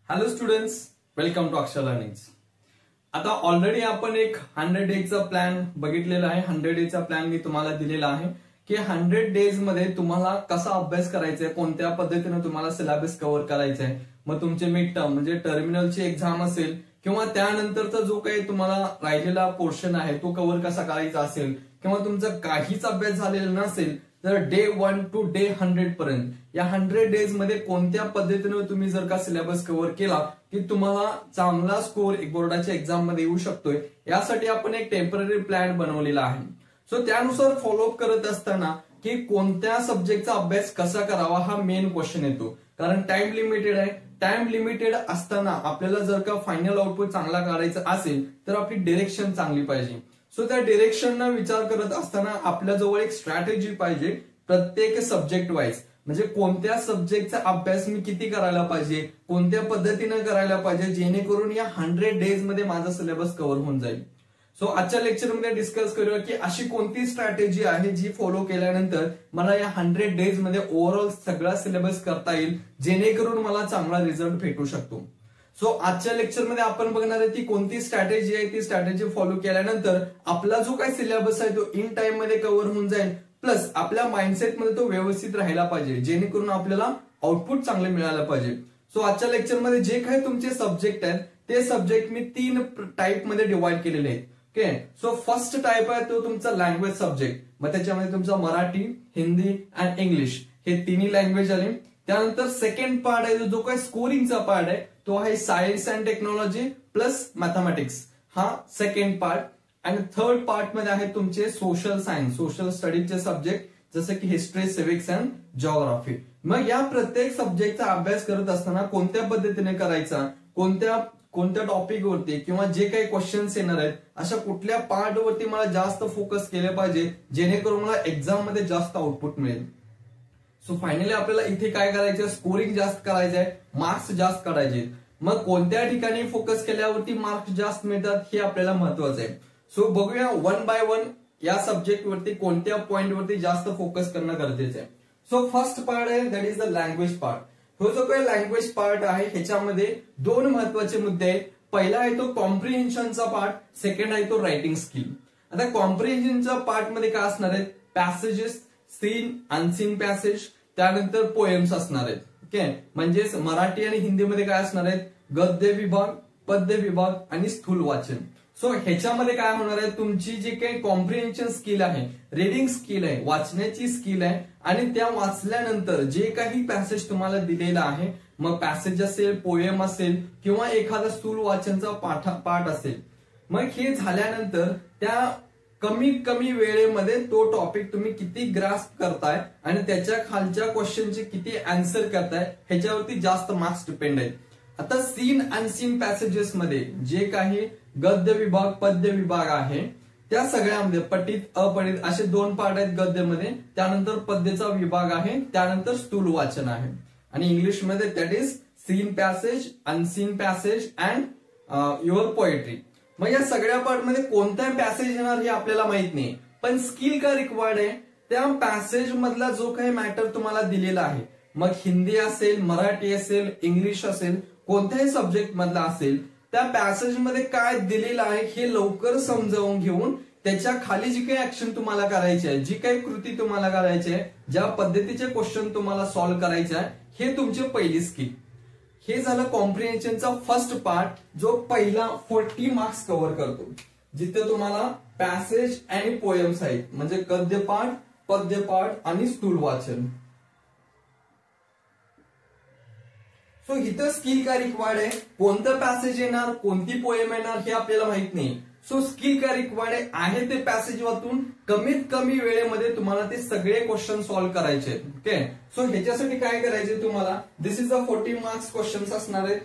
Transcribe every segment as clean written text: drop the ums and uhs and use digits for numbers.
Hello students, welcome to अक्षर learning. आता already आपण एक 100 डेजचा प्लॅन बघितलेला आहे. 100 डेजचा प्लॅन मी तुम्हाला दिलेला आहे की 100 डेज मध्ये तुम्हाला कसा अभ्यास करायचा आहे, कोणत्या पद्धतीने तुम्हाला सिलेबस कव्हर करायचा आहे. मग तुमचे मिड टर्म म्हणजे टर्मिनलची एक्झाम असेल किंवा त्यानंतरचा जो काही तुम्हाला राहिलेला पोर्शन आहे तो कव्हर कसा करायचा असेल किंवा तुमचा काहीच अभ्यास झालेला नसेल तर डे 1 टू डे 100 पर्यंत या 100 डेज मध्ये कोणत्या पद्धतीने तुम्ही जर का सिलेबस कव्हर केला की तुम्हाला चांगला स्कोर एक बोर्डाच्या एक्झाम मध्ये येऊ शकतोय, यासाठी आपण एक टेम्पररी प्लॅन बनवलेला आहे. सो त्यानुसार फॉलोअप करत असताना की कोणत्या सब्जेक्टचा अभ्यास कसा करावा हा मेन क्वेश्चन येतो. कारण टाइम लिमिटेड आहे. टाइम लिमिटेड असताना आपल्याला जर का फायनल आउटपुट चांगला काढायचा असेल तर आपली डिरेक्शन चांगली पाहिजे. सो त्या डिरेक्शनना विचार करत असताना आपल्याजवळ एक स्ट्रॅटेजी पाहिजे प्रत्येक सब्जेक्ट वाईज. म्हणजे कोणत्या सब्जेक्टचा अभ्यास मी किती करायला पाहिजे, कोणत्या पद्धतीने करायला पाहिजे जेणेकरून या 100 डेज मध्ये माझा सिलेबस कव्हर होऊन जाईल. सो आजच्या लेक्चरमध्ये डिस्कस करूया की अशी कोणती स्ट्रॅटेजी आहे जी फॉलो केल्यानंतर मला या 100 डेज मध्ये ओव्हरऑल सगळा सिलेबस करता येईल जेणेकरून मला चांगला रिझल्ट भेटू शकतो. सो आजच्या लेक्चरमध्ये आपण बघणार आहे ती कोणती स्ट्रॅटेजी आहे. ती स्ट्रॅटेजी फॉलो केल्यानंतर आपला जो काही सिलेबस आहे तो इन टाइम मध्ये कव्हर होऊन जाईल, प्लस आपल्या माइंडसेटमध्ये तो व्यवस्थित राहायला पाहिजे जेणेकरून आपल्याला आउटपुट चांगले मिळायला पाहिजे. सो आजच्या लेक्चरमध्ये जे काही तुमचे सब्जेक्ट आहेत ते सब्जेक्ट मी 3 टाइप मध्ये डिवाइड केलेले आहेत. ओके, सो फर्स्ट टाइप आहे तो तुमचा लँग्वेज सब्जेक्ट. मग त्याच्यामध्ये तुमचा मराठी, हिंदी अँड इंग्लिश हे तिन्ही लँग्वेज आले. त्यानंतर सेकंड पार्ट आहे जो काही स्कोरिंगचा पार्ट आहे तो आहे science and technology plus mathematics, हा सेकंड पार्ट. आणि थर्ड पार्ट मध्ये आहे तुमचे सोशल सायन्स, सोशल स्टडीजचे सब्जेक्ट जसे की हिस्ट्री, सिव्हिक्स अँड जिओग्राफी. मग या प्रत्येक सब्जेक्टचा अभ्यास करत असताना कोणत्या पद्धतीने करायचा, कोणत्या टॉपिक वरती किंवा जे काही क्वेश्चन्स येणार आहेत अशा कुठल्या पार्ट वरती मला जास्त फोकस केले पाहिजे जेणेकरून मला एक्झाम मध्ये जास्त आउटपुट मिळेल. सो फायनली आपल्याला इथे काय करायचं, स्कोरिंग जास्त करायचं आहे, मार्क्स जास्त काढायचे. मग कोणत्या ठिकाणी फोकस केल्यावरती मार्क्स जास्त मिळतात हे आपल्याला महत्वाचं आहे. सो बघूया 1 बाय 1 या सब्जेक्ट वरती कोणत्या पॉइंट वरती जास्त फोकस करणं गरजेचं आहे. सो फर्स्ट पार्ट आहे that is the language part. तो जो काही लँग्वेज पार्ट आहे ह्याच्यामध्ये 2 महत्वाचे मुद्दे आहेत. पहिला आहे तो कॉम्प्रिहेन्शनचा पार्ट, सेकंड आहे तो रायटिंग स्किल. आता कॉम्प्रिहेन्शनच्या पार्ट मध्ये काय असणार आहेत, पॅसेजेस, सीन, अनसीन पॅसेज, त्यानंतर पोएम्स असणार आहेत. ओके, म्हणजेच मराठी आणि हिंदीमध्ये काय असणार आहेत, गद्य विभाग, पद्य विभाग आणि स्थूल वाचन. सो ह्याच्यामध्ये काय होणार आहे, तुमची जी काही कॉम्प्रिहेन्शन स्किल आहे, रिडिंग स्किल आहे, वाचण्याची स्किल आहे आणि त्या वाचल्यानंतर जे काही पॅसेज तुम्हाला दिलेला आहे, मग पॅसेज असेल, पोएम असेल किंवा एखादा स्थूल वाचनचा पाठ असेल, मग हे झाल्यानंतर त्या कमीत कमी वेळेमध्ये तो टॉपिक तुम्ही किती ग्रास्प करताय आणि त्याच्या खालच्या क्वेश्चनचे किती आन्सर करताय ह्याच्यावरती जास्त मार्क्स डिपेंड आहेत. आता सीन अनसीन पॅसेजेस मध्ये जे काही गद्य विभाग, पद्य विभाग आहे त्या सगळ्यामध्ये पठित, अपठित असे 2 पार्ट आहेत गद्यमध्ये. त्यानंतर पद्यचा विभाग आहे, त्यानंतर स्थूल वाचन आहे. आणि इंग्लिश मध्ये that is seen passage, unseen passage and your poetry. मग या सगळ्या पार्ट मध्ये कोणता पॅसेज येणार हे आपल्याला माहित नाही, पण स्किल काय रिक्वायर्ड आहे, त्या पॅसेज मधला जो काही मॅटर तुम्हाला दिलेला आहे, मग हिंदी असेल, मराठी असेल, इंग्लिश असेल, कोणत्याही सब्जेक्ट मधला असेल, त्या पॅसेज मध्ये काय दिलेलं आहे हे लवकर समजावून घेऊन त्याच्या खाली जी काही ऍक्शन तुम्हाला करायची आहे, जी काही कृती तुम्हाला करायची आहे, ज्या पद्धतीचे क्वेश्चन तुम्हाला सॉल्व्ह करायचे आहे, हे तुमची पहिली स्किल. हे झालं कॉम्प्रिहेन्शनचा फर्स्ट पार्ट जो पहिला 40 मार्क्स कव्हर करतो, जिथे तुम्हाला पॅसेज आणि पोएम्स आहेत, म्हणजे गद्यपाठ, पद्यपाठ आणि स्थूल वाचन. सो इथं स्किल काय रिक्वायर्ड आहे, कोणतं पॅसेज येणार, कोणती पोएम येणार हे आपल्याला माहित नाही. सो स्किल काय रिक्वायर्ड आहे ते पॅसेज वाचून कमीत कमी वेळेमध्ये तुम्हाला ते सगळे क्वेश्चन सॉल्व्ह करायचे. ओके, सो ह्याच्यासाठी काय करायचे तुम्हाला, दिस इज अ 40 मार्क्स क्वेश्चन्स असणार आहेत.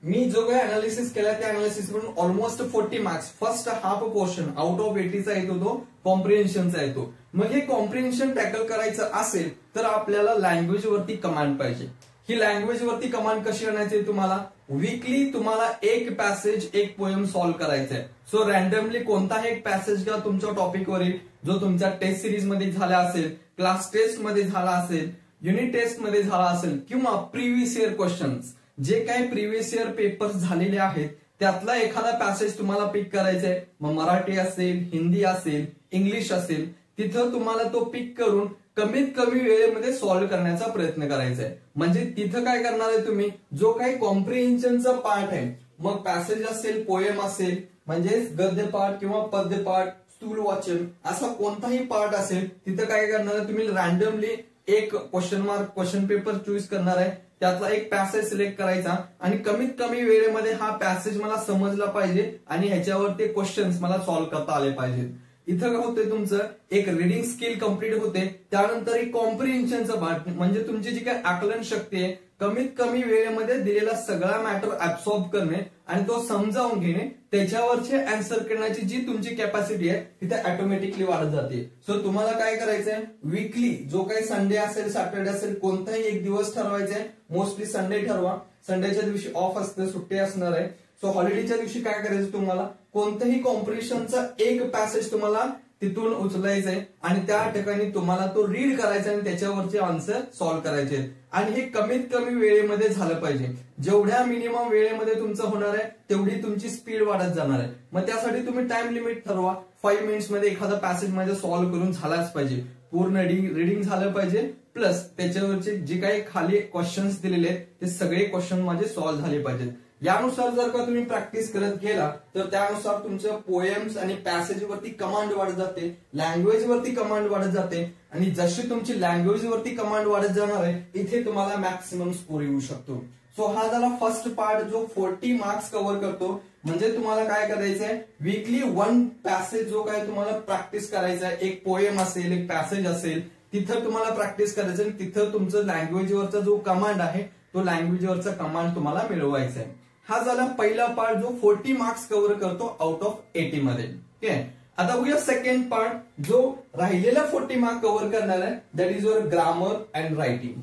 मी जो काही अनालिसिस केला त्या अनालिसिस वरून almost 40 marks first half portion out of 80चा येतो, तो कॉम्प्रिहेन्शनचा येतो. मग हे कॉम्प्रिहेन्शन टॅकल करायचं असेल तर आपल्याला लँग्वेज वरती कमांड पाहिजे. ही लँग्वेज वरती कमांड कशी आणायची, तुम्हाला वीकली तुम्हाला एक पॅसेज, एक पोएम सॉल्व्ह करायचं आहे. सो रॅन्डमली कोणताही एक पॅसेज घ्या तुमच्या टॉपिकवरील, जो तुमच्या टेस्ट सिरीज मध्ये झाला असेल, क्लास टेस्ट मध्ये झाला असेल, युनिट टेस्ट मध्ये झाला असेल किंवा प्रिव्हियस इयर क्वेश्चन्स जे काही प्रिव्हियस इयर पेपर्स झालेले आहेत त्यातला एखादा पॅसेज तुम्हाला पिक करायचा आहे. मग मराठी असेल, हिंदी असेल, इंग्लिश असेल, तिथं तुम्हाला तो पिक करून कमीत कमी वेळेमध्ये सॉल्व्ह करण्याचा प्रयत्न करायचा आहे. म्हणजे तिथं काय करणार आहे तुम्ही, जो काही कॉम्प्रिहेन्शनचा पार्ट आहे, मग पॅसेज असेल, पोएम असेल, म्हणजे गद्यपाठ किंवा पद्यपाठ, स्थूल वाचन, असा कोणताही पार्ट असेल, तिथं काय करणार आहे तुम्ही, रॅन्डमली एक क्वेश्चन पेपर चूज करणार आहे, त्यातला एक पॅसेज सिलेक्ट करायचा आणि कमीत कमी वेळेमध्ये हा पॅसेज मला समजला पाहिजे आणि ह्याच्यावरती क्वेश्चन्स मला सॉल्व्ह करता आले पाहिजेत. इथं काय होतंय, तुमचं एक रिडिंग स्किल कम्प्लीट होते, त्यानंतर एक कॉम्प्रिहेन्शनचं पार्ट, म्हणजे तुमची जी काही आकलन शक्ती आहे, कमीत कमी वेळेमध्ये दिलेला सगळा मॅटर ऍब्सॉर्ब करणे आणि तो समजावून घेणे, त्याच्यावरचे आन्सर करण्याची जी तुमची कॅपॅसिटी आहे तिथे ऑटोमॅटिकली वाढत जाते. सो तुम्हाला काय करायचंय, वीकली जो काही संडे असेल, सॅटर्डे असेल, कोणताही एक दिवस ठरवायचा आहे. मोस्टली संडे ठरवा, संडेच्या दिवशी ऑफ असते, सुट्टी असणार आहे. सो हॉलिडेच्या दिवशी काय करायचं, तुम्हाला कोणत्याही कॉम्प्रिहेन्शनचा एक पॅसेज तुम्हाला तिथून उचलायचंय आणि त्या ठिकाणी तुम्हाला तो रीड करायचा आणि त्याच्यावरचे आन्सर सॉल्व्ह करायचे आणि हे कमीत कमी वेळेमध्ये झालं पाहिजे. जेवढ्या मिनिमम वेळेमध्ये तुमचं होणार आहे तेवढी तुमची स्पीड वाढत जाणार आहे. मग त्यासाठी तुम्ही टाइम लिमिट ठरवा. 5 मिनिट्स मध्ये एखादा पॅसेज माझं सॉल्व्ह करून झालाच पाहिजे, पूर्ण रिडिंग झालं पाहिजे, प्लस त्याच्यावरचे जे काही खाली क्वेश्चन्स दिलेले आहेत ते सगळे क्वेश्चन माझे सॉल्व्ह झाले पाहिजेत. यानुसार जर का तुम्ही प्रॅक्टिस करत गेला तर त्यानुसार तुमचं पोएम्स आणि पॅसेज वरती कमांड वाढत जाते, लँग्वेज वरती कमांड वाढत जाते आणि जशी तुमची लँग्वेज वरती कमांड वाढत जाणार आहे इथे तुम्हाला मॅक्सिमम स्कोर येऊ शकतो. सो हा झाला फर्स्ट पार्ट जो 40 मार्क्स कव्हर करतो. म्हणजे तुम्हाला काय करायचंय, वीकली 1 पॅसेज जो काय तुम्हाला प्रॅक्टिस करायचा आहे, एक पोएम असेल, एक पॅसेज असेल, तिथं तुम्हाला प्रॅक्टिस करायचं आणि तिथं तुमचं लँग्वेजवरचा जो कमांड आहे तो लँग्वेजवरचा कमांड तुम्हाला मिळवायचा आहे. हा झाला पहिला पार्ट जो 40 मार्क्स कव्हर करतो आउट ऑफ 80 मध्ये. ठीक आहे, आता बघूया सेकंड पार्ट जो राहिलेला 40 मार्क कव्हर करणार आहे, that is your grammar and writing.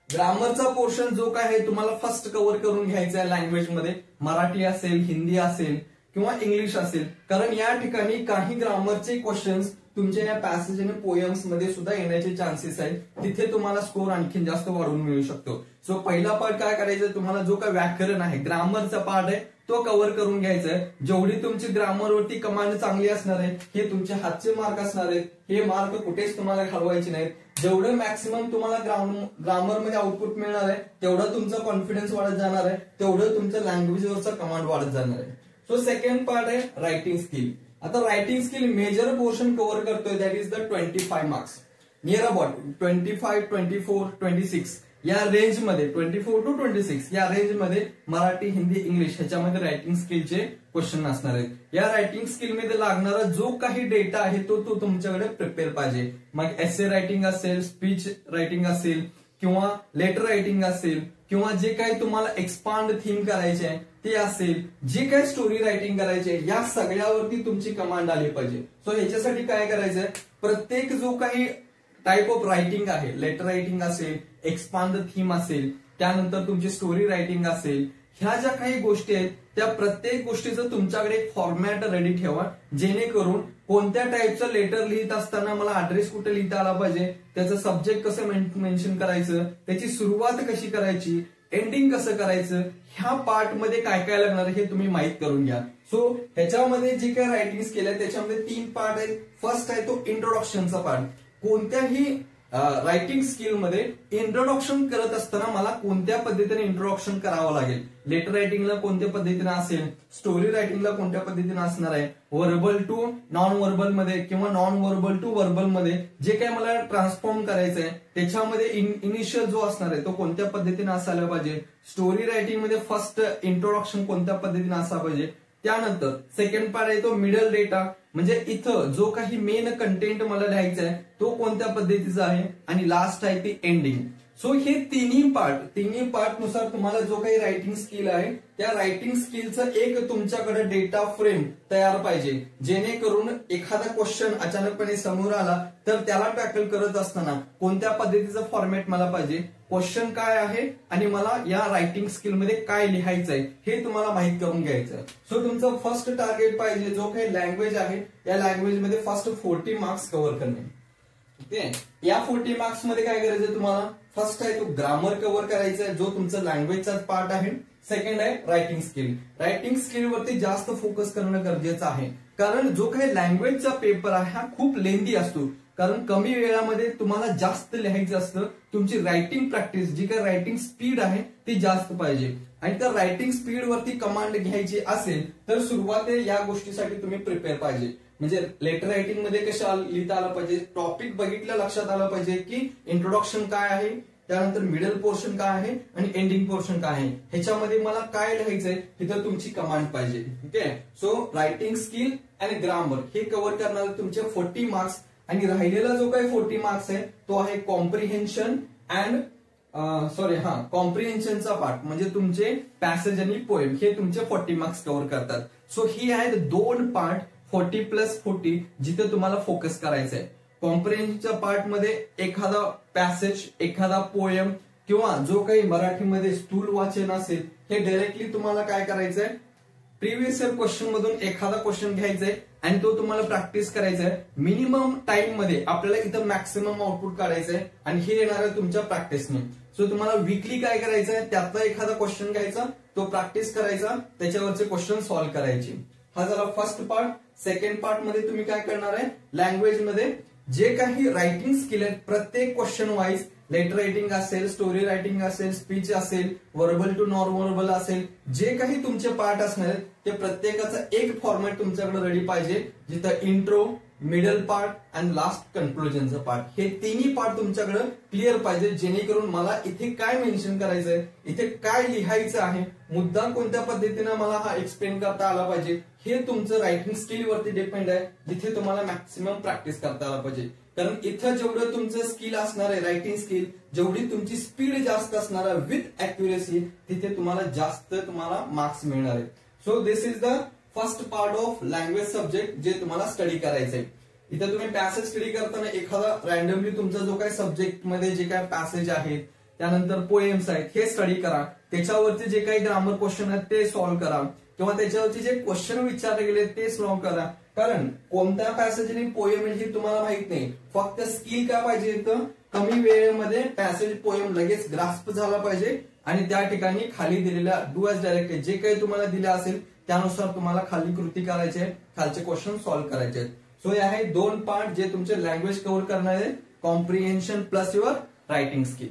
ग्रामरचा पोर्शन जो काय आहे तुम्हाला फर्स्ट कव्हर करून घ्यायचा आहे लँग्वेजमध्ये, मराठी असेल, हिंदी असेल किंवा इंग्लिश असेल, कारण या ठिकाणी काही ग्रामरचे क्वेश्चन्स तुमच्या या पॅसेज आणि पोएम्स मध्ये सुद्धा येण्याचे चान्सेस आहेत. तिथे तुम्हाला स्कोर आणखी जास्त वाढून मिळू शकतो. सो पहिला पार्ट काय करायचं, तुम्हाला जो काय व्याकरण आहे, ग्रामरचा पार्ट आहे तो कव्हर करून घ्यायचा आहे. जेवढी तुमची ग्रामरवरती कमांड चांगली असणार आहे हे तुमचे हातचे मार्क असणार आहेत, हे मार्क कुठेच तुम्हाला घालवायचे नाहीत. जेवढं मॅक्सिमम तुम्हाला ग्रामरमध्ये आउटपुट मिळणार आहे तेवढं तुमचा कॉन्फिडन्स वाढत जाणार आहे, तेवढं तुमचं लँग्वेजवरचा कमांड वाढत जाणार आहे. सो सेकंड पार्ट आहे रायटिंग स्किल. आता writing skill major portion cover करतोय, that is the 25 marks, near about 25, 24, 26 या रेंज मध्ये, 24 to 26 या रेंज मध्ये मराठी, हिंदी, इंग्लिश ह्याच्यामध्ये रायटिंग स्किलचे क्वेश्चन असणार आहेत. या रायटिंग स्किल मध्ये लागणारा जो काही डेटा आहे तो तुमच्याकडे प्रिपेअर पाहिजे. मग एसे रायटिंग असेल, स्पीच रायटिंग असेल किंवा लेटर रायटिंग असेल किंवा जे काही तुम्हाला एक्सपांड थीम करायचे आहे ते असेल, जे काही स्टोरी रायटिंग करायचे, या सगळ्यावरती तुमची कमांड आली पाहिजे. सो ह्याच्यासाठी काय करायचंय, प्रत्येक जो काही टाइप ऑफ रायटिंग आहे, लेटर रायटिंग असेल, एक्सपांड थीम असेल, त्यानंतर तुमची स्टोरी रायटिंग असेल, ह्या ज्या काही गोष्टी आहेत त्या प्रत्येक गोष्टीचं तुमच्याकडे एक फॉर्मॅट रेडी ठेवा, जेणेकरून कोणत्या टाईपचं लेटर लिहित असताना मला ऍड्रेस कुठे लिहिता आला पाहिजे, त्याचं सब्जेक्ट कसं मेन्शन करायचं, त्याची सुरुवात कशी करायची, एंडिंग कसं करायचं, ह्या पार्ट मध्ये काय काय लागणार हे तुम्ही माहित करून घ्या. सो ह्याच्यामध्ये जे काही रायटिंग स्किल आहे त्याच्यामध्ये 3 पार्ट आहेत. फर्स्ट आहे तो इंट्रोडक्शनचा पार्ट. कोणत्याही रायटिंग स्किल मध्ये इंट्रोडक्शन करत असताना मला कोणत्या पद्धतीने इंट्रोडक्शन करावं लागेल, लेटर रायटिंगला कोणत्या पद्धतीने असेल, स्टोरी रायटिंगला कोणत्या पद्धतीने असणार आहे, व्हर्बल टू नॉन व्हर्बल मध्ये किंवा नॉन व्हर्बल टू व्हर्बल मध्ये जे काही मला ट्रान्सफॉर्म करायचं आहे त्याच्यामध्ये इनिशियल जो असणार आहे तो कोणत्या पद्धतीने असायला पाहिजे, स्टोरी रायटिंग मध्ये फर्स्ट इंट्रोडक्शन कोणत्या पद्धतीने असायला पाहिजे. त्यानंतर सेकंड पार्ट आहे तो मिडल डेटा, म्हणजे इथं जो काही मेन कंटेंट मला लिहायचा आहे तो कोणत्या पद्धतीचा आहे, आणि लास्ट आहे ती एंडिंग. सो हे तिन्ही पार्ट नुसार तुम्हाला जो काही रायटिंग स्किल आहे त्या रायटिंग स्किलचं एक तुमच्याकडे डेटा फ्रेम तयार पाहिजे, जेणेकरून एखादा क्वेश्चन अचानकपणे समोर आला तर त्याला टॅकल करत असताना कोणत्या पद्धतीचं फॉर्मॅट मला पाहिजे, क्वेश्चन काय आहे आणि मला या रायटिंग स्किल मध्ये काय लिहायचंय हे तुम्हाला माहित करून घ्यायचं. सो तुमचं फर्स्ट टार्गेट पाहिजे जो काही लँग्वेज आहे या लँग्वेज मध्ये फर्स्ट 40 मार्क्स कव्हर करणे. ओके, या 40 मार्क्स मध्ये काय करायचं तुम्हाला, फर्स्ट आहे तो ग्रामर कव्हर करायचा आहे, जो तुमचा लँग्वेजचाच पार्ट आहे. सेकंड आहे रायटिंग स्किल. रायटिंग स्किल वरती जास्त फोकस करणं गरजेचं आहे, कारण जो काही लँग्वेजचा पेपर आहे हा खूप लेंदी असतो, कारण कमी वेळामध्ये तुम्हाला जास्त लिहायचं असतं. तुमची रायटिंग प्रॅक्टिस, जी काही रायटिंग स्पीड आहे ती जास्त पाहिजे, आणि त्या रायटिंग स्पीड वरती कमांड घ्यायची असेल तर सुरुवातीला या गोष्टीसाठी तुम्ही प्रिपेअर पाहिजे. म्हणजे लेटर रायटिंग मध्ये कसं लिहिता आलं पाहिजे, टॉपिक बघितलं लक्षात आलं पाहिजे की इंट्रोडक्शन काय आहे, त्यानंतर मिडल पोर्शन काय आहे आणि एंडिंग पोर्शन काय आहे, ह्याच्यामध्ये मला काय लिहायचंय तिथं तुमची कमांड पाहिजे. ओके, सो रायटिंग स्किल आणि ग्रामर हे कव्हर करणारे तुमचे 40 मार्क्स. आणि राहिलेला जो काही 40 मार्क्स आहे तो आहे कॉम्प्रिहेन्शन अँड कॉम्प्रिहेन्शनचा पार्ट, म्हणजे तुमचे पॅसेज आणि पोएम हे तुमचे 40 मार्क्स कव्हर करतात. सो ही आहेत 2 पार्ट 40+40 जिथे तुम्हाला फोकस करायचं आहे. कॉम्प्रिहेन्शनच्या पार्ट मध्ये एखादा पॅसेज, एखादा पोएम किंवा जो काही मराठीमध्ये स्थूल वाचन असेल हे डायरेक्टली तुम्हाला काय करायचंय, प्रिव्हियस इयर क्वेश्चन मधून एखादा क्वेश्चन घ्यायचाय आणि तो तुम्हाला प्रॅक्टिस करायचा आहे. मिनिमम टाइम मध्ये आपल्याला इथं मॅक्सिमम आउटपुट काढायचंय आणि हे येणार आहे तुमच्या प्रॅक्टिसने. सो तुम्हाला वीकली काय करायचंय, त्यातला एखादा क्वेश्चन घ्यायचा, तो प्रॅक्टिस करायचा, त्याच्यावरचे क्वेश्चन सॉल्व्ह करायचे. हा झाला फर्स्ट पार्ट. सेकंड पार्ट मध्ये तुम्ही काय करणार आहे, लँग्वेज मध्ये जे काही रायटिंग स्किल आहेत प्रत्येक क्वेश्चन वाईज, लेटर रायटिंग असेल, स्टोरी रायटिंग असेल, स्पीच असेल, व्हर्बल टू नॉन व्हर्बल असेल, जे काही तुमचे पार्ट असणार आहेत ते प्रत्येकाचा एक फॉर्मॅट तुमच्याकडे रेडी पाहिजे, जिथं इंट्रो, मिडल पार्ट आणि लास्ट कन्क्लुजनचं पार्ट, हे तिन्ही पार्ट तुमच्याकडे क्लिअर पाहिजे, जेणेकरून मला इथे काय मेन्शन करायचंय, इथे काय लिहायचं आहे, मुद्दा कोणत्या पद्धतीने मला हा एक्सप्लेन करता आला पाहिजे, हे तुमचं रायटिंग स्किल वरती डिपेंड आहे, जिथे तुम्हाला मॅक्सिमम प्रॅक्टिस करता आला पाहिजे. कारण इथं जेवढं तुमचं स्किल असणार आहे, रायटिंग स्किल, जेवढी तुमची स्पीड जास्त असणार आहे विथ अॅक्युरेसी, तिथे तुम्हाला मार्क्स मिळणार आहे. So this is the first part of language subject जे तुम्हाला स्टडी करायचंय. इथे तुम्ही पॅसेज स्टडी करताना एखादा रॅन्डमली तुमचा जो काही सब्जेक्ट मध्ये जे काही पॅसेज आहेत, त्यानंतर पोएम्स आहेत, हे स्टडी करा. त्याच्यावरती जे काही ग्रामर क्वेश्चन आहेत ते सॉल्व्ह करा, किंवा त्याच्यावरती जे क्वेश्चन विचारले गेले ते सॉल्व्ह करा. कारण कोणत्या पॅसेज आणि पोएम हे तुम्हाला माहित नाही, फक्त स्किल काय पाहिजे, तर कमी वेळेमध्ये पॅसेज पोएम लगेच ग्रास्प झाला पाहिजे, आणि त्या ठिकाणी खाली दिलेल्या डू एज डायरेक्टेड जे काही तुम्हाला दिलं असेल त्यानुसार तुम्हाला खाली कृती करायची आहे, खालचे क्वेश्चन सॉल्व्ह करायचे आहेत. सो हे आहे 2 पार्ट जे तुमचे लँग्वेज कव्हर करणार आहे, comprehension plus your writing skill.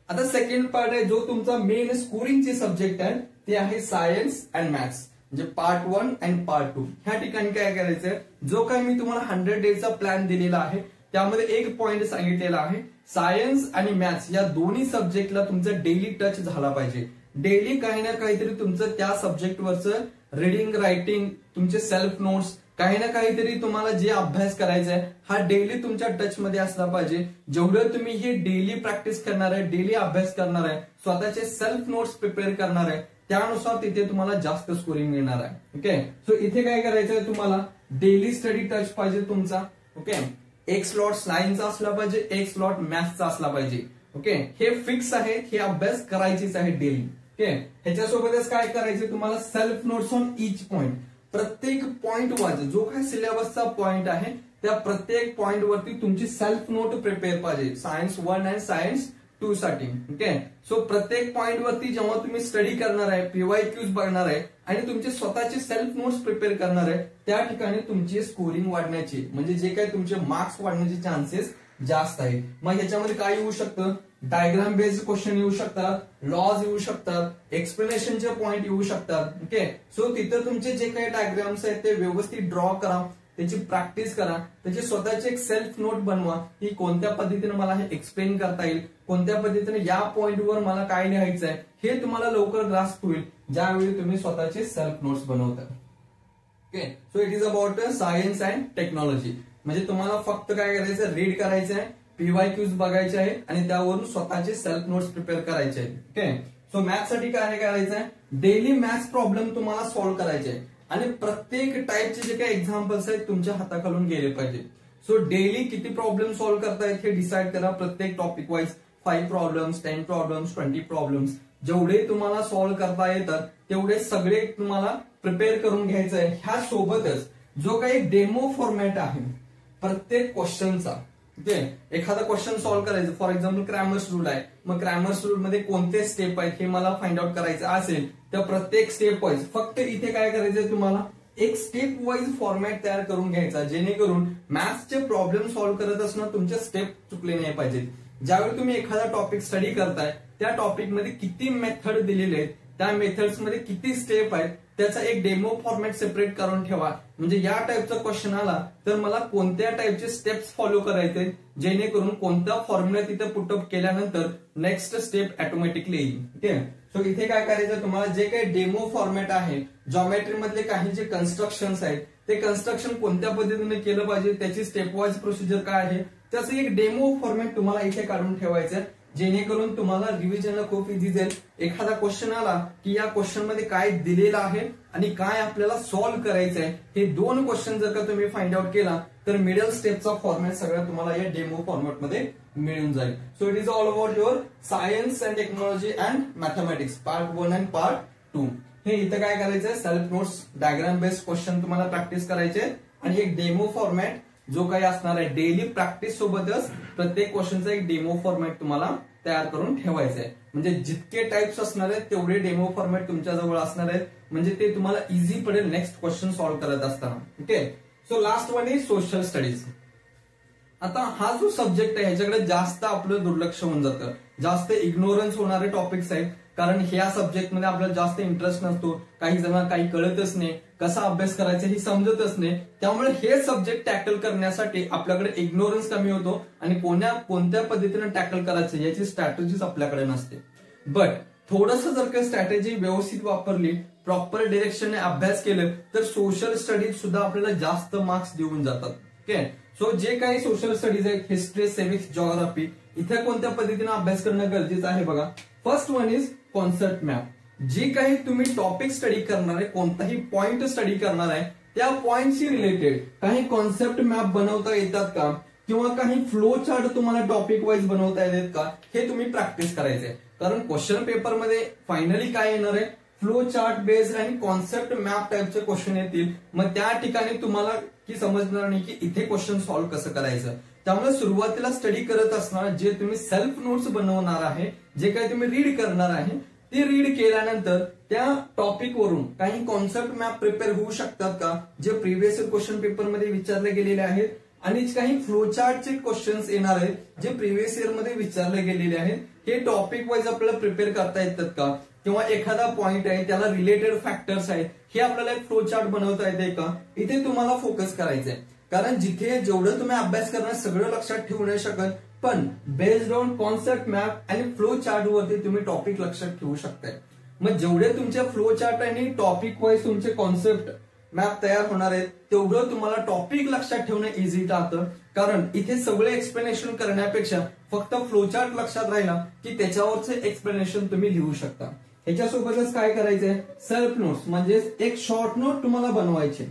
आता सेकंड पार्ट आहे जो तुमचा मेन स्कोरिंगचे सब्जेक्ट आहे, ते आहे सायन्स अँड मॅथ्स, म्हणजे पार्ट 1 अँड पार्ट 2. ह्या ठिकाणी काय करायचंय, जो काही मी तुम्हाला 100 डेजचा प्लॅन दिलेला आहे त्यामध्ये एक पॉइंट सांगितलेला आहे, सायन्स आणि मॅथ्स या दोन्ही सब्जेक्टला तुमचा डेली टच झाला पाहिजे. डेली काही ना काहीतरी तुमचं त्या सब्जेक्टवरचं रीडिंग, रायटिंग, तुमचे सेल्फ नोट्स, काही ना काहीतरी तुम्हाला जे अभ्यास करायचा आहे हा डेली तुमच्या टच मध्ये असला पाहिजे. जेवढं तुम्ही हे डेली प्रॅक्टिस करणार आहे, डेली अभ्यास करणार आहे, स्वतःचे सेल्फ नोट्स प्रिपेअर करणार आहे, त्यानुसार तिथे तुम्हाला जास्त स्कोरिंग मिळणार आहे. ओके, सो इथे काय करायचंय, तुम्हाला डेली स्टडी टच पाहिजे तुमचा. ओके, एक स्लॉट सायन्सचा असला पाहिजे, एक स्लॉट मॅथ्सचा असला पाहिजे. ओके, हे फिक्स आहे, हे अभ्यास करायचीच आहे डेली. ओके, ह्याच्यासोबतच काय करायचं तुम्हाला, self notes on each point, प्रत्येक पॉइंट वर जो काही सिलेबसचा पॉइंट आहे त्या प्रत्येक पॉइंट वरती तुमची सेल्फ नोट प्रिपेअर पाहिजे, सायन्स 1 आणि सायन्स 2 साठी. ओके, सो प्रत्येक पॉइंट वरती जेव्हा तुम्ही स्टडी करणार आहे, PYQs बघणार आहे आणि तुमचे स्वतःचे सेल्फ नोट्स प्रिपेअर करणार आहे, त्या ठिकाणी तुमची स्कोरिंग वाढण्याची, म्हणजे जे काही तुमचे मार्क्स वाढण्याचे चान्सेस जास्त आहे. मग ह्याच्यामध्ये काय येऊ शकतं, डायग्राम बेस्ड क्वेश्चन येऊ शकतात, लॉज येऊ शकतात, एक्सप्लेनेशनचे पॉइंट येऊ शकतात. ओके, सो तिथं तुमचे जे काही डायग्राम्स आहेत ते व्यवस्थित ड्रॉ करा, त्याची प्रॅक्टिस करा, त्याची स्वतःची एक सेल्फ नोट बनवा की कोणत्या पद्धतीने मला हे एक्सप्लेन करता येईल, कोणत्या पद्धतीने या पॉइंटवर मला काय लिहायचं आहे, हे तुम्हाला लवकर ग्रास्प होईल ज्यावेळी तुम्ही स्वतःचे सेल्फ नोट्स बनवता. Okay, so it is about science and technology. म्हणजे तुम्हाला फक्त काय करायचं, रीड करायचं आहे, PYQs बघायचे आहे आणि त्यावरून स्वतःचे सेल्फ नोट्स प्रिपेअर करायचे आहेत. ओके, सो मॅथ्स साठी काय करायचं आहे, डेली मॅथ्स प्रॉब्लेम तुम्हाला सॉल्व्ह करायचे आहे आणि प्रत्येक टाईपचे जे काही एक्झाम्पल्स आहेत तुमच्या हाताखालून गेले पाहिजे. सो डेली किती प्रॉब्लेम सॉल्व्ह करतायत हे डिसाईड करा, प्रत्येक topic wise 5 problems, 10 problems, 20 problems, जेवढे तुम्हाला सॉल्व्ह करता येतात तेवढे सगळे तुम्हाला प्रिपेअर करून घ्यायचं आहे. ह्या सोबतच जो काही डेमो फॉर्मॅट आहे प्रत्येक क्वेश्चनचा, ओके, एखादा क्वेश्चन सॉल्व्ह करायचं, फॉर एक्झाम्पल क्रॅमर्स रूल आहे, मग क्रॅमर्स रूल मध्ये कोणते स्टेप आहेत हे मला फाइंड आउट करायचं असेल तर प्रत्येक स्टेप वाईज फक्त इथे काय करायचंय तुम्हाला एक स्टेप वाईज फॉर्मॅट तयार करून घ्यायचा, जेणेकरून मॅथ्सचे प्रॉब्लेम सॉल्व्ह करत असताना तुमचे स्टेप चुकले नाही पाहिजेत. ज्यावेळी तुम्ही एखादा टॉपिक स्टडी करताय त्या टॉपिक मध्ये किती मेथड दिलेले आहेत, त्या मेथड्स मध्ये किती स्टेप आहेत त्याचा एक डेमो फॉर्मॅट सेपरेट करून ठेवा. म्हणजे या टाईपचा क्वेश्चन आला तर मला कोणत्या टाईपचे स्टेप्स फॉलो करायचे, जेणेकरून कोणता फॉर्म्युला तिथे पुटअप केल्यानंतर नेक्स्ट स्टेप ऑटोमॅटिकली येईल. ओके, सो इथे काय करायचं तुम्हाला जे काही डेमो फॉर्मॅट आहे, जॉमेट्री मधले काही जे कन्स्ट्रक्शन्स आहेत ते कन्स्ट्रक्शन कोणत्या पद्धतीने केलं पाहिजे, त्याची स्टेप वाईज प्रोसिजर काय आहे त्याचं एक डेमो फॉर्मॅट तुम्हाला इथे काढून ठेवायचं, जेणेकरून तुम्हाला रिव्हिजनला खूप इझी जाईल. एखादा क्वेश्चन आला की या क्वेश्चन मध्ये काय दिलेलं आहे आणि काय आपल्याला सॉल्व्ह करायचं आहे, हे दोन क्वेश्चन जर का तुम्ही फाइंड आउट केला तर मिडल स्टेपचा फॉर्मॅट सगळं तुम्हाला या डेमो फॉर्मॅट मध्ये मिळून जाईल. So it is all about your science and technology and mathematics part 1 and part 2. हे इथं काय करायचंय, self notes diagram based question तुम्हाला प्रॅक्टिस करायचे आणि एक डेमो फॉर्मॅट जो काही असणार आहे डेली प्रॅक्टिस सोबतच प्रत्येक क्वेश्चनचा एक डेमो फॉर्मॅट तुम्हाला तयार करून ठेवायचं आहे. म्हणजे जितके टाइप्स असणार आहेत तेवढे डेमो फॉर्मॅट तुमच्या जवळ असणार आहेत, म्हणजे ते तुम्हाला इझी पडेल नेक्स्ट क्वेश्चन सॉल्व्ह करत असताना. Okay, so last one is social studies. आता हा जो सब्जेक्ट आहे ह्याच्याकडे जास्त आपलं दुर्लक्ष होऊन जातं, जास्त इग्नोरन्स होणारे टॉपिक्स आहेत, कारण ह्या सब्जेक्टमध्ये आपल्याला जास्त इंटरेस्ट नसतो, काही जणांना काही कळतच नाही, कसा अभ्यास करायचा हे समजतच नाही. त्यामुळे हे सब्जेक्ट टॅकल करण्यासाठी आपल्याकडे इग्नोरन्स कमी होतो आणि कोणत्या पद्धतीने टॅकल करायचं याची स्ट्रॅटेजीज आपल्याकडे नसते. बट थोडंसं जर का स्ट्रॅटेजी व्यवस्थित वापरली, प्रॉपर डिरेक्शनने अभ्यास केलं तर सोशल स्टडीज सुद्धा आपल्याला जास्त मार्क्स देऊन जातात. ओके, सो जे काही सोशल स्टडीज आहेत, हिस्ट्री, सिव्हिक्स, जिओग्राफी, इथे कोणत्या पद्धतीने अभ्यास करणं गरजेचं आहे बघा. First one is concept map. जे काही तुम्ही टॉपिक स्टडी करणार आहे, कोणताही पॉइंट स्टडी करणार आहे, त्या पॉइंटशी रिलेटेड काही कॉन्सेप्ट मॅप बनवता येतात का, किंवा काही फ्लो चार्ट तुम्हाला टॉपिक वाईज बनवता येतात का, हे तुम्ही प्रॅक्टिस करायचंय. कारण क्वेश्चन पेपरमध्ये फायनली काय येणार आहे, फ्लो चार्ट बेस्ड आणि कॉन्सेप्ट मॅप टाइपचे क्वेश्चन येतील. मग त्या ठिकाणी तुम्हाला की समजणार नाही की इथे क्वेश्चन सॉल्व्ह कसं करायचं. त्यामुळे सुरुवातीला स्टडी करत असताना जे तुम्ही सेल्फ नोट्स बनवणार आहे, जे काही तुम्ही रीड करणार आहे, ते रीड केल्यानंतर त्या टॉपिक वरून काही कॉन्सेप्ट मॅप प्रिपेअर होऊ शकतात का, जे प्रिव्हियस क्वेश्चन पेपरमध्ये विचारले गेलेले आहेत, आणि काही फ्लोचार्टचे क्वेश्चन्स येणार आहेत जे प्रिव्हियस इयर मध्ये विचारले गेलेले आहेत, हे टॉपिक वाईज आपल्याला प्रिपेअर करता येतात का, किंवा एखादा पॉइंट आहे त्याला रिलेटेड फॅक्टर्स आहेत, हे आपल्याला एक फ्लो चार्ट बनवता येते का, इथे तुम्हाला फोकस करायचंय. कारण जिथे जेवढं तुम्ही अभ्यास करणार सगळं लक्षात ठेवू नाही शकत, पण बेस्ड ऑन कॉन्सेप्ट मॅप आणि फ्लो चार्ट वरती तुम्ही टॉपिक लक्षात ठेवू शकताय. मग जेवढे तुमचे फ्लो चार्ट आणि टॉपिक वाईज तुमचे कॉन्सेप्ट मॅप तयार होणार आहेत तेवढं तुम्हाला टॉपिक लक्षात ठेवणं इझी राहतं. कारण इथे सगळे एक्सप्लेनेशन करण्यापेक्षा फक्त फ्लो चार्ट लक्षात राहिला की त्याच्यावरचे एक्सप्लेनेशन तुम्ही लिहू शकता. ह्याच्यासोबतच काय करायचंय, सेल्फ नोट्स म्हणजे एक शॉर्ट नोट तुम्हाला बनवायचे.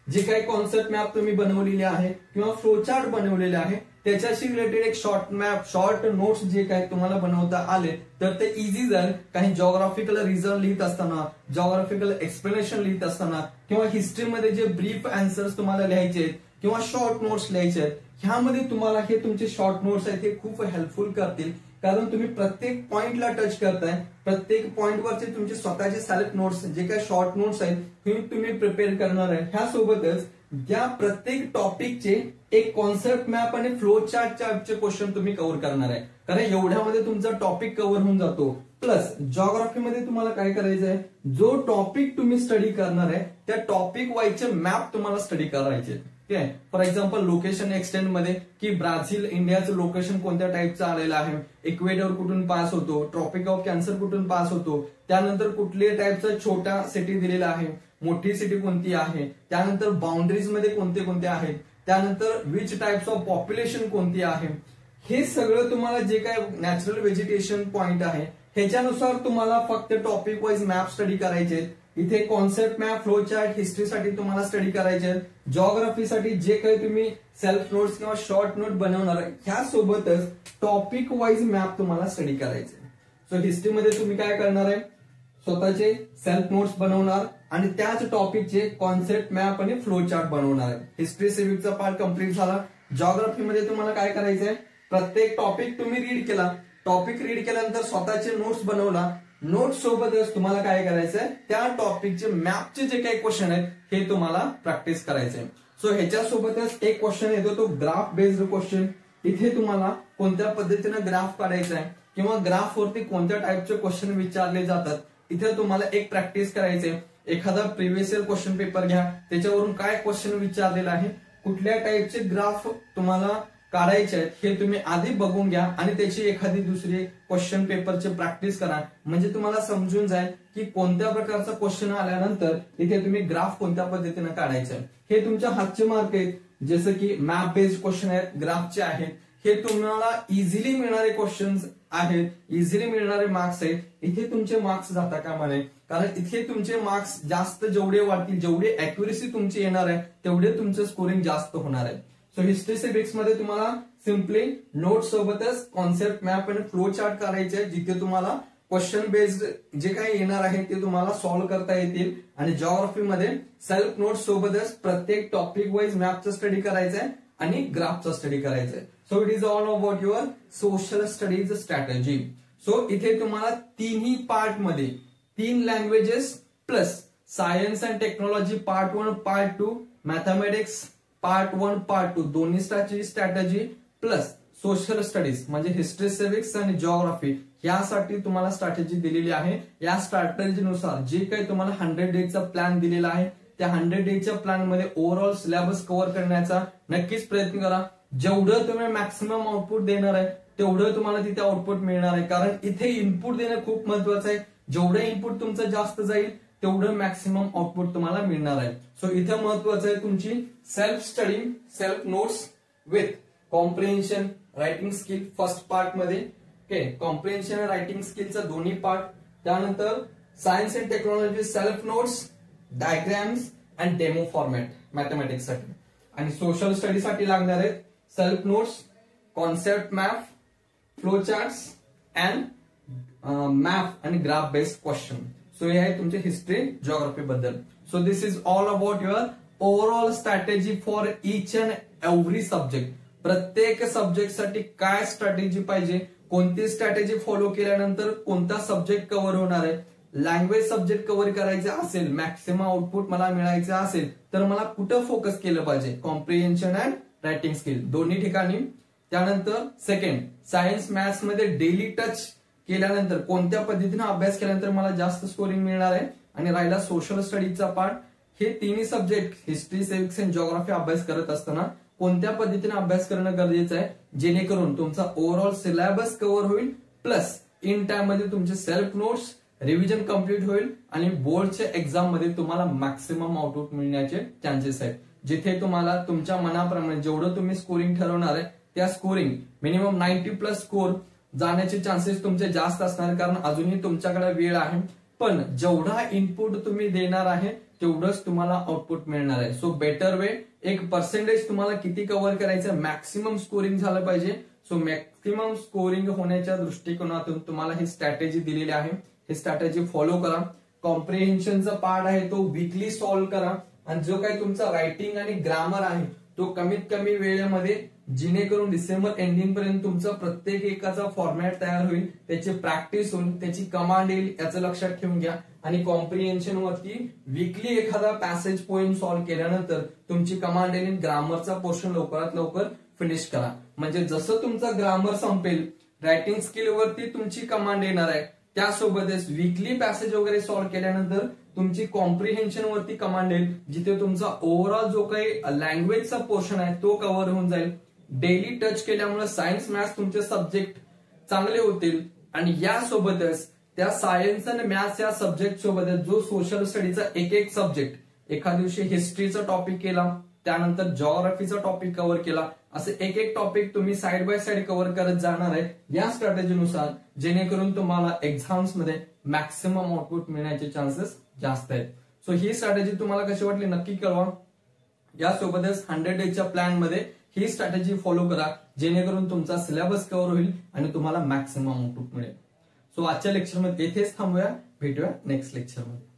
जे काही कॉन्सेप्ट मॅप तुम्ही बनवलेले आहे किंवा फ्लो चार्ट बनवलेले आहे त्याच्याशी रिलेटेड एक शॉर्ट नोट्स जे काही तुम्हाला बनवता आले तर ते इझी जाईल. काही जिओग्राफिकल रिझन लिहित असताना, जिओग्राफिकल एक्सप्लेनेशन लिहित असताना, किंवा हिस्ट्रीमध्ये जे ब्रीफ आन्सर्स तुम्हाला लिहायचे किंवा शॉर्ट नोट्स लिहायचे आहेत, ह्यामध्ये तुम्हाला हे तुमचे शॉर्ट नोट्स आहेत हे खूप हेल्पफुल करतील. कारण तुम्ही प्रत्येक पॉइंटला टच करताय, प्रत्येक पॉइंटवरचे तुमचे स्वतःचे सेल्फ नोट्स जे काही शॉर्ट नोट्स आहेत हे तुम्ही प्रिपेअर करणार आहे. ह्यासोबतच त्या प्रत्येक टॉपिकचे एक कॉन्सेप्ट मॅप आणि फ्लो चार्टचे क्वेश्चन तुम्ही कव्हर करणार आहे. कारण एवढ्यामध्ये तुमचा टॉपिक कव्हर होऊन जातो. प्लस जिओग्राफीमध्ये तुम्हाला काय करायचं आहे, जो टॉपिक तुम्ही स्टडी करणार आहे त्या टॉपिक वाईजचे मॅप तुम्हाला स्टडी करायचे. फॉर एक्झाम्पल लोकेशन एक्सटेंड मध्ये की ब्राझील इंडियाचं लोकेशन कोणत्या टाईपचं आलेलं आहे, इक्वेडोर कुठून पास होतो, ट्रॉपिक ऑफ कॅन्सर कुठून पास होतो, त्यानंतर कुठल्या टाईपचा छोटा सिटी दिलेला आहे, मोठी सिटी कोणती आहे, त्यानंतर बाउंड्रीज मध्ये कोणते कोणते आहेत, त्यानंतर विच टाइप्स ऑफ पॉप्युलेशन कोणती आहे, हे सगळं तुम्हाला जे काय नॅचरल व्हेजिटेशन पॉइंट आहे ह्याच्यानुसार तुम्हाला फक्त टॉपिक वाईज मॅप स्टडी करायचे. इथे कॉन्सेप्ट मॅप, फ्लो चार्ट, हिस्ट्रीसाठी तुम्हाला स्टडी करायचे, जिओग्राफीसाठी जे काही तुम्ही सेल्फ नोट्स किंवा शॉर्ट नोट बनवणार आहे ह्यासोबतच टॉपिक वाईज मॅप तुम्हाला स्टडी करायचे. सो हिस्ट्रीमध्ये तुम्ही काय करणार आहे, स्वतःचे सेल्फ नोट्स बनवणार आणि त्याच टॉपिकचे कॉन्सेप्ट मॅप आणि फ्लो चार्ट बनवणार आहे. हिस्ट्री सिव्हिकचा पार्ट कम्प्लीट झाला. जिओग्राफीमध्ये तुम्हाला काय करायचंय, प्रत्येक टॉपिक तुम्ही रीड केला, टॉपिक रीड केल्यानंतर स्वतःचे नोट्स बनवला, नोट्स सोबतच तुम्हाला काय करायचंय, त्या टॉपिकचे मॅपचे जे काही क्वेश्चन आहेत हे तुम्हाला प्रॅक्टिस करायचंय. सो ह्याच्यासोबतच एक क्वेश्चन येतो तो ग्राफ बेस्ड क्वेश्चन. इथे तुम्हाला कोणत्या पद्धतीने ग्राफ काढायचा आहे किंवा ग्राफ वरती कोणत्या टाइपचे क्वेश्चन विचारले जातात, इथे तुम्हाला एक प्रॅक्टिस करायचे. एखादा प्रिव्हियस इयर क्वेश्चन पेपर घ्या, त्याच्यावरून काय क्वेश्चन विचारलेला आहे, कुठल्या टाइपचे ग्राफ तुम्हाला काढायचे आहेत हे तुम्ही आधी बघून घ्या आणि त्याची एखादी दुसरी क्वेश्चन पेपरची प्रॅक्टिस करा. म्हणजे तुम्हाला समजून जाईल की कोणत्या प्रकारचा क्वेश्चन आल्यानंतर इथे तुम्ही ग्राफ कोणत्या पद्धतीने काढायचे आहे. हे तुमच्या हातचे मार्क आहेत, जसं की मॅप बेस्ड क्वेश्चन आहेत, ग्राफचे आहेत, हे तुम्हाला इझिली मिळणारे क्वेश्चन्स आहेत, इझिली मिळणारे मार्क्स आहेत. इथे तुमचे मार्क्स जाता कामा नये, कारण इथे तुमचे मार्क्स जास्त जेवढे वाढतील, जेवढे अॅक्युरेसी तुमची येणार आहे, तेवढे तुमचं स्कोरिंग जास्त होणार आहे. सो हिस्ट्री सिविक्स मध्ये तुम्हाला सिम्पली नोट सोबतच कॉन्सेप्ट मॅप आणि फ्लो चार्ट करायचे आहे, जिथे तुम्हाला क्वेश्चन बेस्ड जे काही येणार आहे ते तुम्हाला सॉल्व्ह करता येतील. आणि जिओग्राफी मध्ये सेल्फ नोट सोबतच प्रत्येक टॉपिक वाईज मॅपचा स्टडी करायचा आहे आणि ग्राफचा स्टडी करायचा आहे. So it is all about your social studies strategy. So इथे तुम्हाला तिन्ही पार्ट मध्ये 3 languages plus science and technology part 1 part 2, mathematics part 1 part 2 दोन्ही स्ट्रॅटेजी प्लस सोशल स्टडीज म्हणजे हिस्ट्री सिविक्स आणि जिओग्राफी यासाठी तुम्हाला स्ट्रॅटेजी दिलेली आहे. या स्ट्रॅटेजीनुसार जे काही तुम्हाला 100 डेजचा प्लॅन दिलेला आहे त्या 100 डेजच्या प्लॅन मध्ये ओव्हरऑल सिलेबस कव्हर करण्याचा नक्कीच प्रयत्न करा. जेवढं तुम्ही मॅक्सिमम आउटपुट देणार आहे तेवढं तुम्हाला तिथे आउटपुट मिळणार आहे, कारण इथे इनपुट देणं खूप महत्वाचं आहे. जेवढं इनपुट तुमचं जास्त जाईल तेवढं मॅक्सिमम आउटपुट तुम्हाला मिळणार आहे. सो इथे महत्वाचं आहे तुमची self study, self notes with comprehension, writing skill first part मध्ये. ओके, कॉम्प्रिहेन्शन आणि रायटिंग स्किलचा दोन्ही पार्ट. त्यानंतर science and technology self notes, diagrams and demo format mathematics साठी. आणि सोशल स्टडी साठी लागणार आहेत self notes, concept map, flow charts and map आणि ग्राफ बेस्ड क्वेश्चन. सो हे आहे तुमचे हिस्ट्री जिओग्राफी बद्दल. So this is all about your overall strategy for each and every subject. प्रत्येक सब्जेक्ट साठी काय स्ट्रॅटेजी पाहिजे, कोणती स्ट्रॅटेजी फॉलो केल्यानंतर कोणता सब्जेक्ट कव्हर होणार आहे. लँग्वेज सब्जेक्ट कव्हर करायचे असेल, मॅक्सिमम आउटपुट मला मिळायचं असेल तर मला कुठं फोकस केलं पाहिजे, कॉम्प्रिहेन्शन अँड रायटिंग स्किल दोन्ही ठिकाणी. त्यानंतर सेकंड, सायन्स मॅथ्स मध्ये डेली टच केल्यानंतर कोणत्या पद्धतीने अभ्यास केल्यानंतर मला जास्त स्कोरिंग मिळणार आहे. आणि राहिला सोशल स्टडीजचा पार्ट, हे तिन्ही subject history civics and geography अभ्यास करत असताना कोणत्या पद्धतीने अभ्यास करणं गरजेचं आहे, जेणेकरून तुमचा ओव्हरऑल सिलेबस कव्हर होईल, प्लस इन टाइम मध्ये तुमचे सेल्फ नोट्स रिव्हिजन कम्प्लीट होईल आणि बोर्डच्या एक्झाम मध्ये तुम्हाला मॅक्सिमम आउटपुट मिळण्याचे चान्सेस आहेत. जिथे तुम्हाला तुमच्या मनाप्रमाणे जेवढं तुम्ही स्कोरिंग ठरवणार आहे त्या स्कोरिंग मिनिमम 90 प्लस स्कोर जाण्याचे चान्सेस तुमचे जास्त असणार, कारण अजूनही तुमच्याकडे वेळ आहे. पण जेवढा इनपुट तुम्ही देणार आहे तेवढंच तुम्हाला आउटपुट मिळणार आहे. सो बेटर वे, एक पर्सेंटेज तुम्हाला किती कव्हर करायचं, मॅक्सिमम स्कोरिंग झालं पाहिजे. सो मॅक्सिमम स्कोरिंग होण्याच्या दृष्टिकोनातून तुम्हाला ही स्ट्रॅटेजी दिलेली आहे. ही स्ट्रॅटेजी फॉलो करा. कॉम्प्रिहेन्शनचा पार्ट आहे तो वीकली सॉल्व्ह करा. आणि जो काही तुमचा रायटिंग आणि ग्रामर आहे तो कमीत कमी वेळेमध्ये, जेणेकरून डिसेंबर एंडिंग पर्यंत तुमचा प्रत्येक एकाचा फॉर्मॅट तयार होईल, त्याची प्रॅक्टिस होईल, त्याची कमांड येईल, याचं लक्षात ठेवून घ्या. आणि कॉम्प्रिहेन्शन वरती वीकली एखादा पॅसेज पोएम सॉल्व्ह केल्यानंतर तुमची कमांड येईल. ग्रामरचा पोर्शन लवकरात लवकर फिनिश करा. म्हणजे जसं तुमचा ग्रामर संपेल, रायटिंग स्किल वरती तुमची कमांड येणार आहे, त्यासोबतच वीकली पॅसेज वगैरे सॉल्व्ह केल्यानंतर तुमची कॉम्प्रिहेन्शन वरती कमांड येईल, जिथे तुमचा ओव्हरऑल जो काही लँग्वेजचा पोर्शन आहे तो कव्हर होऊन जाईल. डेली टच केल्यामुळे सायन्स मॅथ्स तुमचे सब्जेक्ट चांगले होतील. आणि यासोबतच त्या सायन्स आणि मॅथ्स या सब्जेक्ट सोबतच जो सोशल स्टडीचा एक सब्जेक्ट, एका दिवशी हिस्ट्रीचा टॉपिक केला, त्यानंतर जिओग्राफीचा टॉपिक कव्हर केला, असे एक टॉपिक तुम्ही साइड बाय साइड कव्हर करत जाणार आहे या स्ट्रॅटेजीनुसार, जेणेकरून तुम्हाला एक्झाम्स मध्ये मॅक्सिमम आउटपुट मिळण्याचे चान्सेस जास्त आहेत. सो ही स्ट्रॅटेजी तुम्हाला कशी वाटली नक्की कळवा. यासोबतच 100 डेजच्या प्लॅन मध्ये ही स्ट्रॅटेजी फॉलो करा, जेणेकरून तुमचा सिलेबस कव्हर होईल आणि तुम्हाला मॅक्सिमम आउटपुट मिळेल. सो आजच्या लेक्चरमध्ये इथेच थांबूया, भेटूया नेक्स्ट लेक्चरमध्ये.